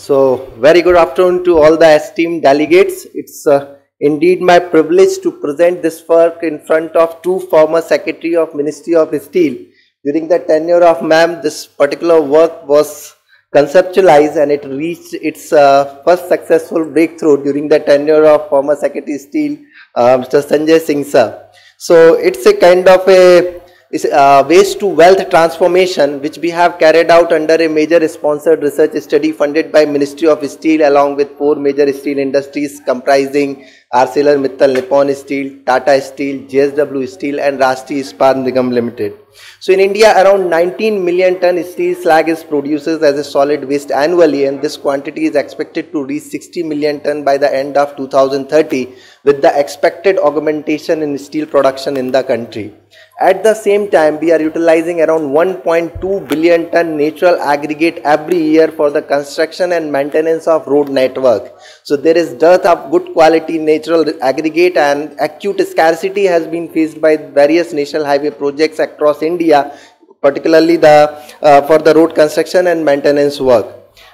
So, very good afternoon to all the esteemed delegates. It's indeed my privilege to present this work in front of two former Secretary of Ministry of Steel. During the tenure of ma'am, this particular work was conceptualized and it reached its first successful breakthrough during the tenure of former Secretary Steel, Mr. Sanjay Singh sir. So, it's a kind of a waste to wealth transformation which we have carried out under a major sponsored research study funded by Ministry of Steel along with four major steel industries comprising ArcelorMittal Nippon Steel, Tata Steel, JSW Steel and Rashtriya Ispat Nigam Limited. So in India around 19 million ton steel slag is produced as a solid waste annually, and this quantity is expected to reach 60 million ton by the end of 2030 with the expected augmentation in steel production in the country. At the same time, we are utilizing around 1.2 billion ton natural aggregate every year for the construction and maintenance of road network. So there is dearth of good quality natural aggregate and acute scarcity has been faced by various national highway projects across India, particularly for the road construction and maintenance work.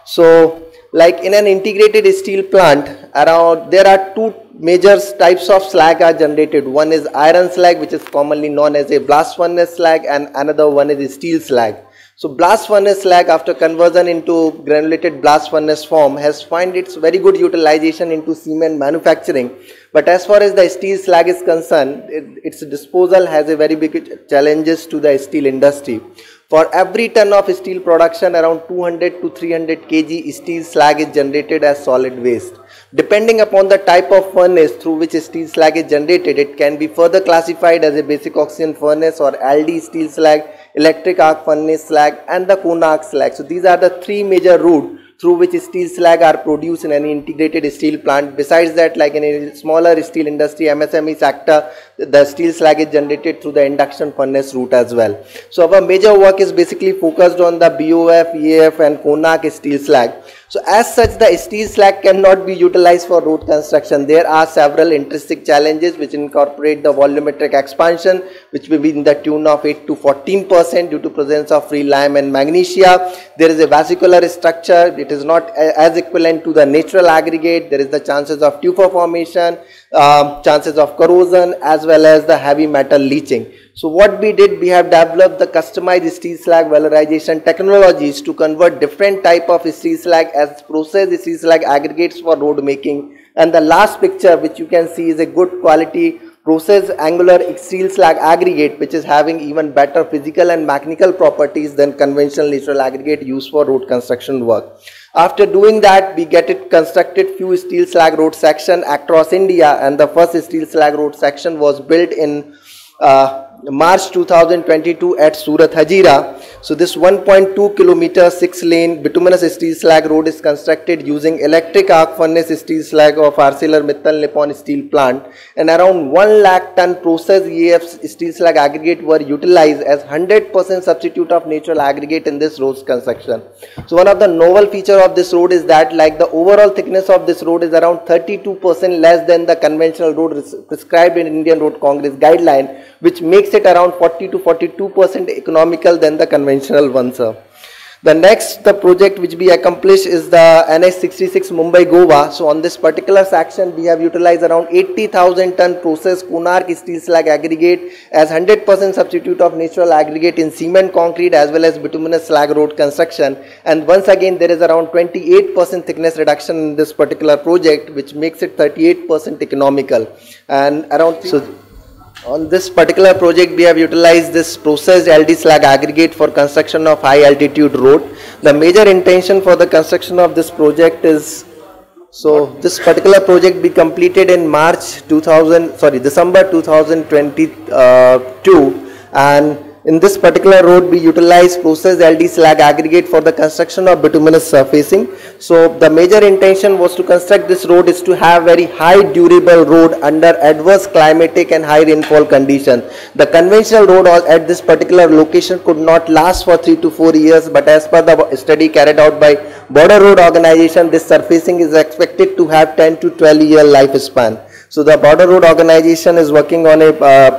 So like in an integrated steel plant, there are two major types of slag are generated. One is iron slag, which is commonly known as a blast furnace slag, and another one is steel slag. So blast furnace slag, after conversion into granulated blast furnace form, has found its very good utilization into cement manufacturing. But as far as the steel slag is concerned, its disposal has a very big challenges to the steel industry. For every ton of steel production, around 200 to 300 kg steel slag is generated as solid waste. Depending upon the type of furnace through which steel slag is generated, it can be further classified as a basic oxygen furnace or LD steel slag, electric arc furnace slag and the cone arc slag. So these are the three major routes through which steel slag are produced in an integrated steel plant. Besides that, like in a smaller steel industry, MSME sector, the steel slag is generated through the induction furnace route as well. So our major work is basically focused on the BOF, EAF and cone arc steel slag. So as such, the steel slag cannot be utilized for road construction. There are several intrinsic challenges which incorporate the volumetric expansion, which will be in the tune of 8 to 14% due to presence of free lime and magnesia. There is a vesicular structure. It is not as equivalent to the natural aggregate. There is the chances of tufa formation, chances of corrosion as well as the heavy metal leaching. So what we did, we have developed the customized steel slag valorization technologies to convert different type of steel slag as processed steel slag aggregates for road making. And the last picture which you can see is a good quality processed angular steel slag aggregate which is having even better physical and mechanical properties than conventional natural aggregate used for road construction work. After doing that, we get it constructed few steel slag road section across India, and the first steel slag road section was built in March 2022 at Surat Hazira. So this 1.2 kilometer 6-lane bituminous steel slag road is constructed using electric arc furnace steel slag of ArcelorMittal Nippon Steel plant, and around 1 lakh ton processed EAF steel slag aggregate were utilized as 100% substitute of natural aggregate in this road construction. So one of the novel feature of this road is that like the overall thickness of this road is around 32% less than the conventional road prescribed in Indian Road Congress guideline, which makes it around 40 to 42% economical than the conventional one, sir. The project which we accomplished is the NH66 Mumbai Goa. So on this particular section, we have utilized around 80,000 ton processed cone arc steel slag aggregate as 100% substitute of natural aggregate in cement concrete as well as bituminous slag road construction. And once again, there is around 28% thickness reduction in this particular project, which makes it 38% economical. And around on this particular project, we have utilized this processed LD slag aggregate for construction of high altitude road. The major intention for the construction of this project is, so this particular project be completed in December 2022, and in this particular road, we utilize processed LD slag aggregate for the construction of bituminous surfacing. So the major intention was to construct this road is to have very high durable road under adverse climatic and high rainfall condition. The conventional road at this particular location could not last for 3 to 4 years, but as per the study carried out by Border Road Organization, this surfacing is expected to have 10 to 12 year lifespan. So the Border Road Organization is working on a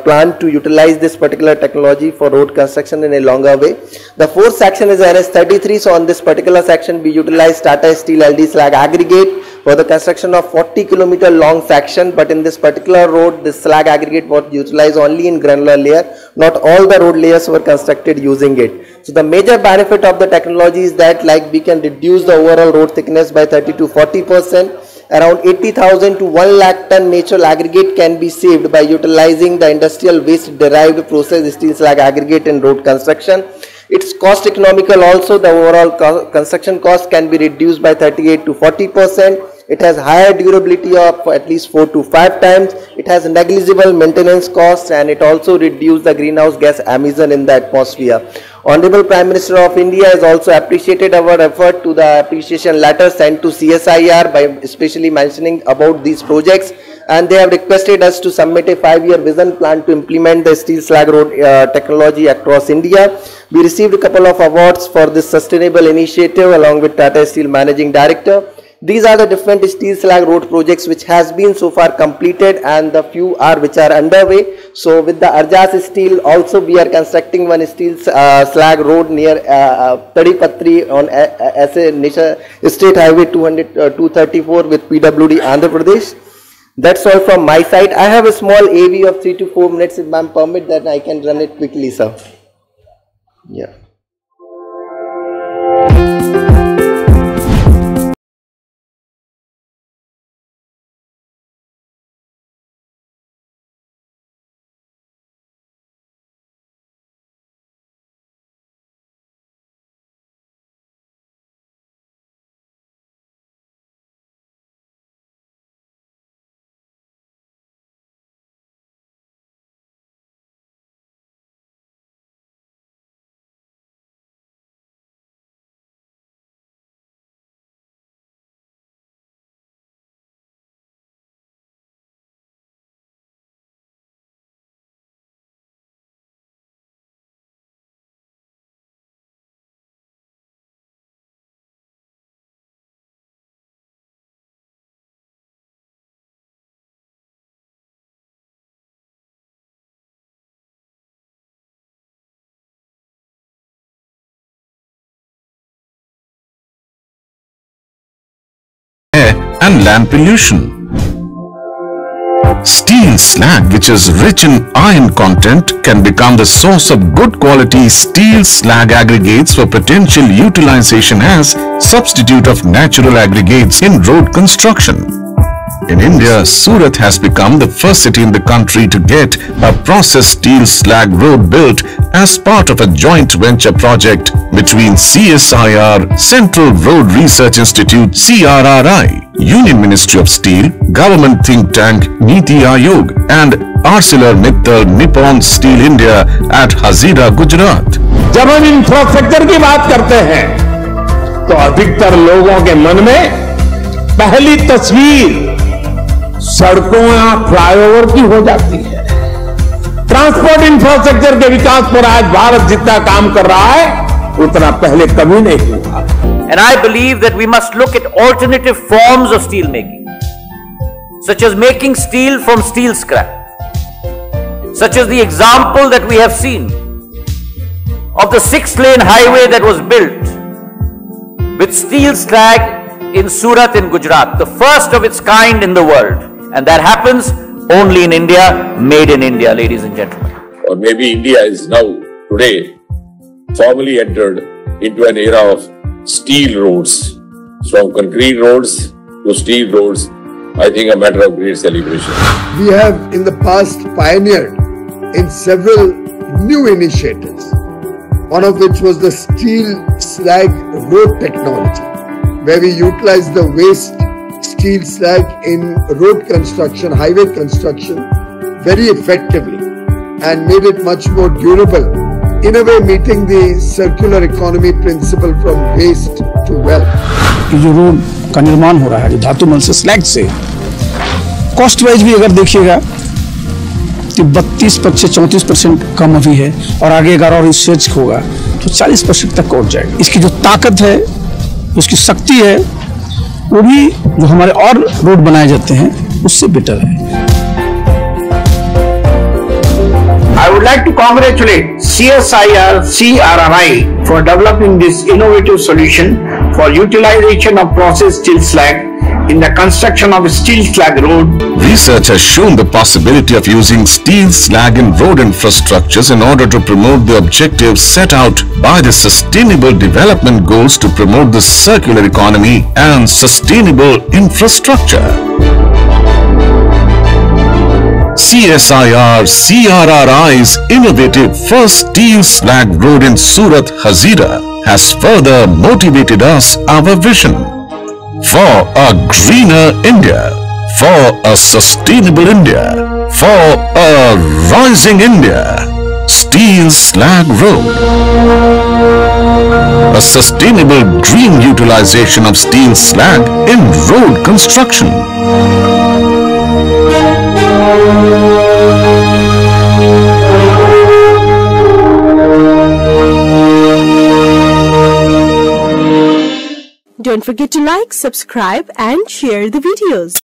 plan to utilize this particular technology for road construction in a longer way. The fourth section is RS33. So on this particular section, we utilize Tata Steel LD slag aggregate for the construction of 40 km long section. But in this particular road, this slag aggregate was utilized only in granular layer. Not all the road layers were constructed using it. So the major benefit of the technology is that like we can reduce the overall road thickness by 30 to 40%. Around 80,000 to 1 lakh ton natural aggregate can be saved by utilizing the industrial waste derived processed steel slag aggregate in road construction. It's cost economical also. The overall construction cost can be reduced by 38 to 40%. It has higher durability of at least 4 to 5 times. It has negligible maintenance costs, and it also reduces the greenhouse gas emission in the atmosphere. Honorable Prime Minister of India has also appreciated our effort to the appreciation letter sent to CSIR by especially mentioning about these projects, and they have requested us to submit a 5-year vision plan to implement the steel slag road technology across India. We received a couple of awards for this sustainable initiative along with Tata Steel Managing Director. These are the different steel slag road projects which has been so far completed, and the few are which are underway. So with the Arjas Steel also we are constructing one steel slag road near Tadipatri on State Highway 234 with PWD Andhra Pradesh. That's all from my side. I have a small AV of 3 to 4 minutes. If I'm permit that I can run it quickly, sir. Yeah. And land pollution. Steel slag, which is rich in iron content, can become the source of good quality steel slag aggregates for potential utilization as substitute of natural aggregates in road construction. In India, Surat has become the first city in the country to get a processed steel slag road built as part of a joint venture project between CSIR, Central Road Research Institute (CRRI), Union Ministry of Steel, Government Think Tank Niti Aayog, and ArcelorMittal Nippon Steel India at Hazira, Gujarat. जब हम infrastructure की बात करते हैं तो अधिकतर लोगों के मन में पहली तस्वीर सड़कों या फ्लाईओवर की हो जाती है। ट्रांसपोर्ट इंफ्रास्ट्रक्चर के विकास पर आज भारत जितना काम कर रहा है उतना पहले कभी नहीं हुआ। And I believe that we must look at alternative forms of steel making, such as making steel from steel scrap, such as the example that we have seen of the 6-lane highway that was built with steel slag in Surat in Gujarat, the first of its kind in the world. And that happens only in India, made in India, ladies and gentlemen. Or maybe India is now, today, formally entered into an era of steel roads. From concrete roads to steel roads, I think a matter of great celebration. We have in the past pioneered in several new initiatives, one of which was the steel slag road technology, where we utilized the waste steel slag in road construction, highway construction very effectively and made it much more durable, in a way meeting the circular economy principle from waste to wealth. जो road का निर्माण हो रहा है, जो धातु मल से स्लैग से, कॉस्ट वाइज भी अगर देखिएगा तो 32% से 34% कम अभी है और आगे अगर और रिसर्च होगा तो 40% तक पहुंच जाएगा। इसकी जो ताकत है, उसकी शक्ति है, वो भी जो हमारे और रोड बनाए जाते हैं उससे बेटर है। I would like to congratulate CSIR CRRI for developing this innovative solution for utilization of processed steel slag in the construction of a steel slag road. Research has shown the possibility of using steel slag in road infrastructures in order to promote the objectives set out by the Sustainable Development Goals to promote the circular economy and sustainable infrastructure. CSIR CRRI's innovative first steel slag road in Surat, Hazira has further motivated us our vision for a greener India, for a sustainable India, for a rising India. Steel Slag Road. A sustainable green utilization of steel slag in road construction. Don't forget to like, subscribe and share the videos.